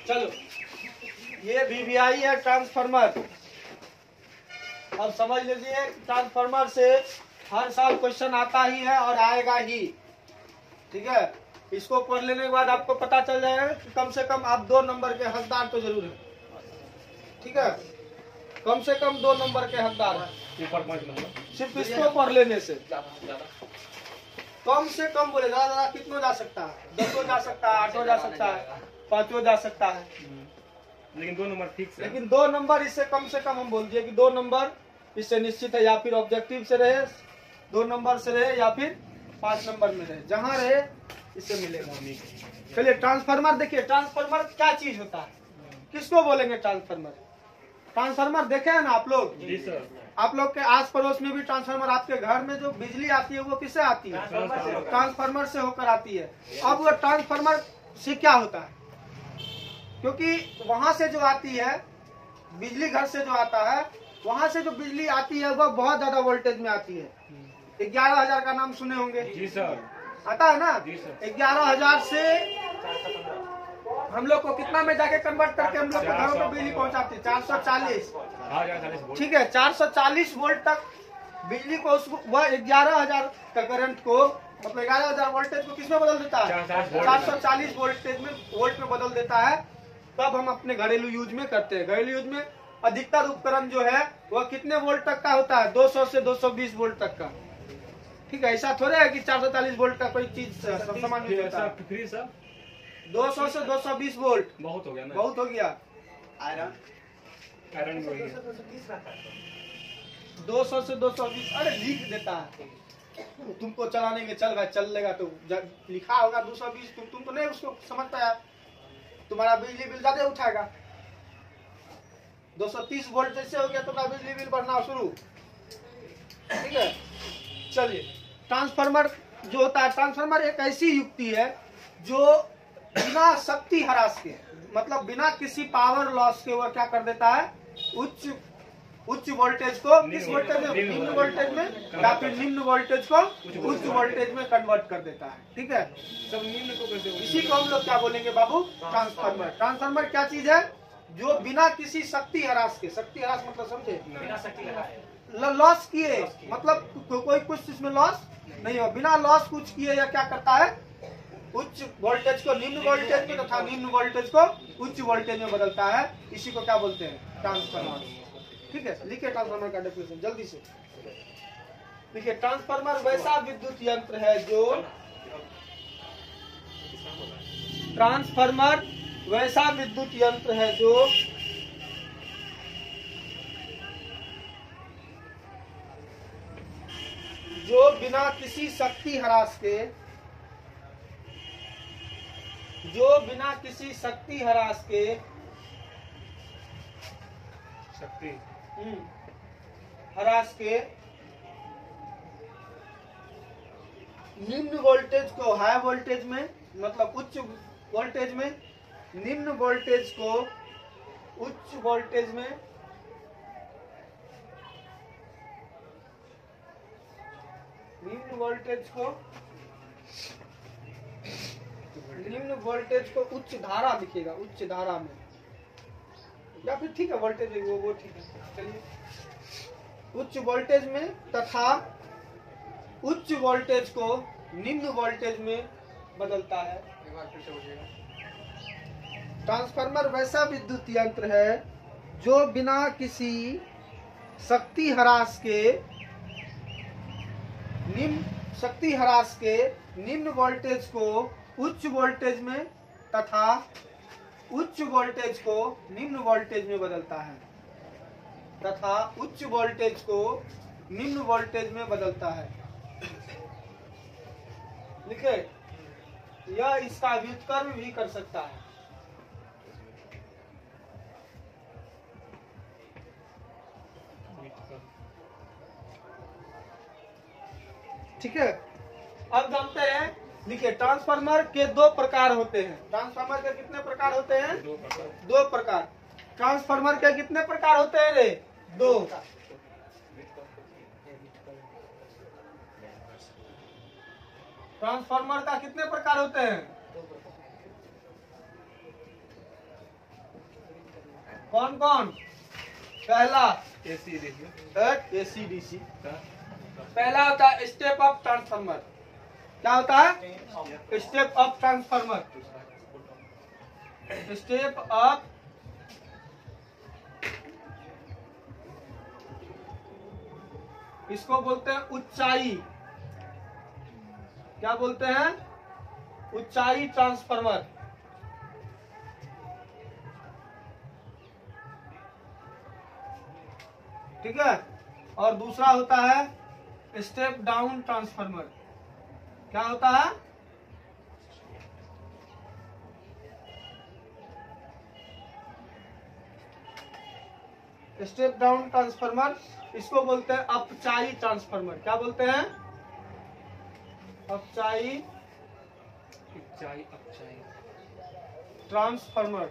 चलो, ये वीवीआई है ट्रांसफार्मर। अब समझ लीजिए ट्रांसफार्मर से हर साल क्वेश्चन आता ही है और आएगा ही। ठीक है, इसको पढ़ लेने के बाद आपको पता चल जाएगा कि कम से कम आप 2 नंबर के हकदार तो जरूर हैं। ठीक है, कम से कम 2 नंबर के हकदार हैं, ऊपर 5 नंबर सिर्फ इसको पढ़ लेने से। कम से कम बोले, ज्यादा कितना जा सकता है? 10 जा सकता है, 8 जा सकता है, 5 जा सकता है, लेकिन 2 नंबर फिक्स है। लेकिन 2 नंबर इससे कम से कम हम बोल दिए कि 2 नंबर इससे निश्चित है, या फिर ऑब्जेक्टिव से रहे 2 नंबर से रहे या फिर 5 नंबर में रहे, जहां रहे इससे मिलेगा। चलिए ट्रांसफार्मर देखिए, ट्रांसफार्मर क्या चीज होता है, किसको बोलेंगे ट्रांसफार्मर? ट्रांसफार्मर देखे हैं ना आप लोग? जी सर। आप लोग के आस पड़ोस में भी ट्रांसफार्मर, आपके घर में जो बिजली आती है वो किससे आती है? ट्रांसफार्मर से होकर आती है। अब वो ट्रांसफार्मर से क्या होता है? क्योंकि वहां से जो आती है बिजली, घर से जो आता है, वहां से जो बिजली आती है वह बहुत ज्यादा वोल्टेज में आती है। 11,000 का नाम सुने होंगे? जी सर। आता है ना? जी सर। 11,000 से हम लोग को कितना में जाके कन्वर्ट करके हम लोग के घरों में बिजली पहुंचाती है? 440। ठीक है, 440 वोल्ट तक बिजली को वह 11,000 का करंट को, मतलब 11,000 वोल्टेज को किसमें बदल देता है? 440 वोल्ट में बदल देता है। तब हम अपने घरेलू यूज में करते हैं। घरेलू यूज में अधिकतर उपकरण जो है वह कितने वोल्ट तक का होता है? 200 से 220 वोल्ट तक का। ठीक है, ऐसा थोड़े है कि 440 वोल्ट का कोई चीज सामान नहीं होता है। 200 से 220 वोल्ट बहुत हो गया ना? बहुत हो गया। आयरन 200 से 220, अरे लिख देता है, तुमको चलाने में चल भाई चल लेगा, तो लिखा होगा 220, तुम तो नहीं उसको समझ पाया, तुम्हारा बिजली बिल ज्यादा उठाएगा। 230 वोल्ट जैसे हो गया तुम्हारा बिजली बिल बढ़ना शुरू। ठीक है, चलिए ट्रांसफार्मर जो होता है, ट्रांसफार्मर एक ऐसी युक्ति है जो बिना शक्ति ह्रास के, मतलब बिना किसी पावर लॉस के वह क्या कर देता है? उच्च वोल्टेज को किस वोल्टेज में? निम्न वोल्टेज में, या फिर निम्न वोल्टेज को उच्च वोल्टेज में कन्वर्ट कर देता है। ठीक है, सब निम्न को कैसे? इसी को हम लोग क्या बोलेंगे बाबू? ट्रांसफार्मर। ट्रांसफार्मर क्या चीज है? जो बिना किसी शक्ति ह्रास के, शक्ति ह्रास मतलब समझे? बिना शक्ति लॉस किए, मतलब कोई कुछ इसमें लॉस नहीं हो, बिना लॉस कुछ किए या क्या करता है? उच्च वोल्टेज को निम्न वोल्टेज में तथा निम्न वोल्टेज को उच्च वोल्टेज में बदलता है। इसी को क्या बोलते हैं? ट्रांसफार्मर। ठीक है, लिखिए ट्रांसफार्मर का डेफिनेशन जल्दी से लिखिए। ट्रांसफार्मर वैसा विद्युत यंत्र है जो, ट्रांसफार्मर वैसा विद्युत यंत्र है जो बिना किसी शक्ति ह्रास के, जो बिना किसी शक्ति ह्रास के शक्ति ह्रास के निम्न वोल्टेज को हाई वोल्टेज में, मतलब उच्च वोल्टेज में, निम्न वोल्टेज को उच्च वोल्टेज में, निम्न वोल्टेज को, निम्न वोल्टेज को उच्च धारा लिखिएगा, उच्च धारा में, या फिर ठीक है वोल्टेज वो ठीक है। चलिए, उच्च वोल्टेज में तथा उच्च वोल्टेज को निम्न वोल्टेज में बदलता है। एक बार फिर से बोलिएगा। ट्रांसफार्मर वैसा विद्युत यंत्र है जो बिना किसी शक्ति ह्रास के, निम्न वोल्टेज को उच्च वोल्टेज में तथा उच्च वोल्टेज को निम्न वोल्टेज में बदलता है, तथा उच्च वोल्टेज को निम्न वोल्टेज में बदलता है। लिखे, यह इसका व्युत्क्रम भी कर सकता है। ठीक है, अब जानते हैं। देखिए, ट्रांसफार्मर के 2 प्रकार होते हैं। ट्रांसफार्मर के कितने प्रकार होते हैं? 2 प्रकार। ट्रांसफार्मर के कितने प्रकार होते हैं रे? 2। ट्रांसफार्मर का कितने प्रकार होते हैं? कौन कौन? पहला एसी देखिए एसी डीसी। पहला होता है स्टेप अप ट्रांसफार्मर। क्या होता है? Step up transformer. Step up इसको बोलते हैं ऊंचाई। क्या बोलते हैं? ऊंचाई ट्रांसफार्मर। ठीक है। और दूसरा होता है स्टेप डाउन ट्रांसफार्मर। क्या होता है? स्टेप डाउन ट्रांसफार्मर इसको बोलते हैं अपचाई ट्रांसफार्मर। क्या बोलते हैं? अपचाई ऊंचाई अपचाई ट्रांसफार्मर।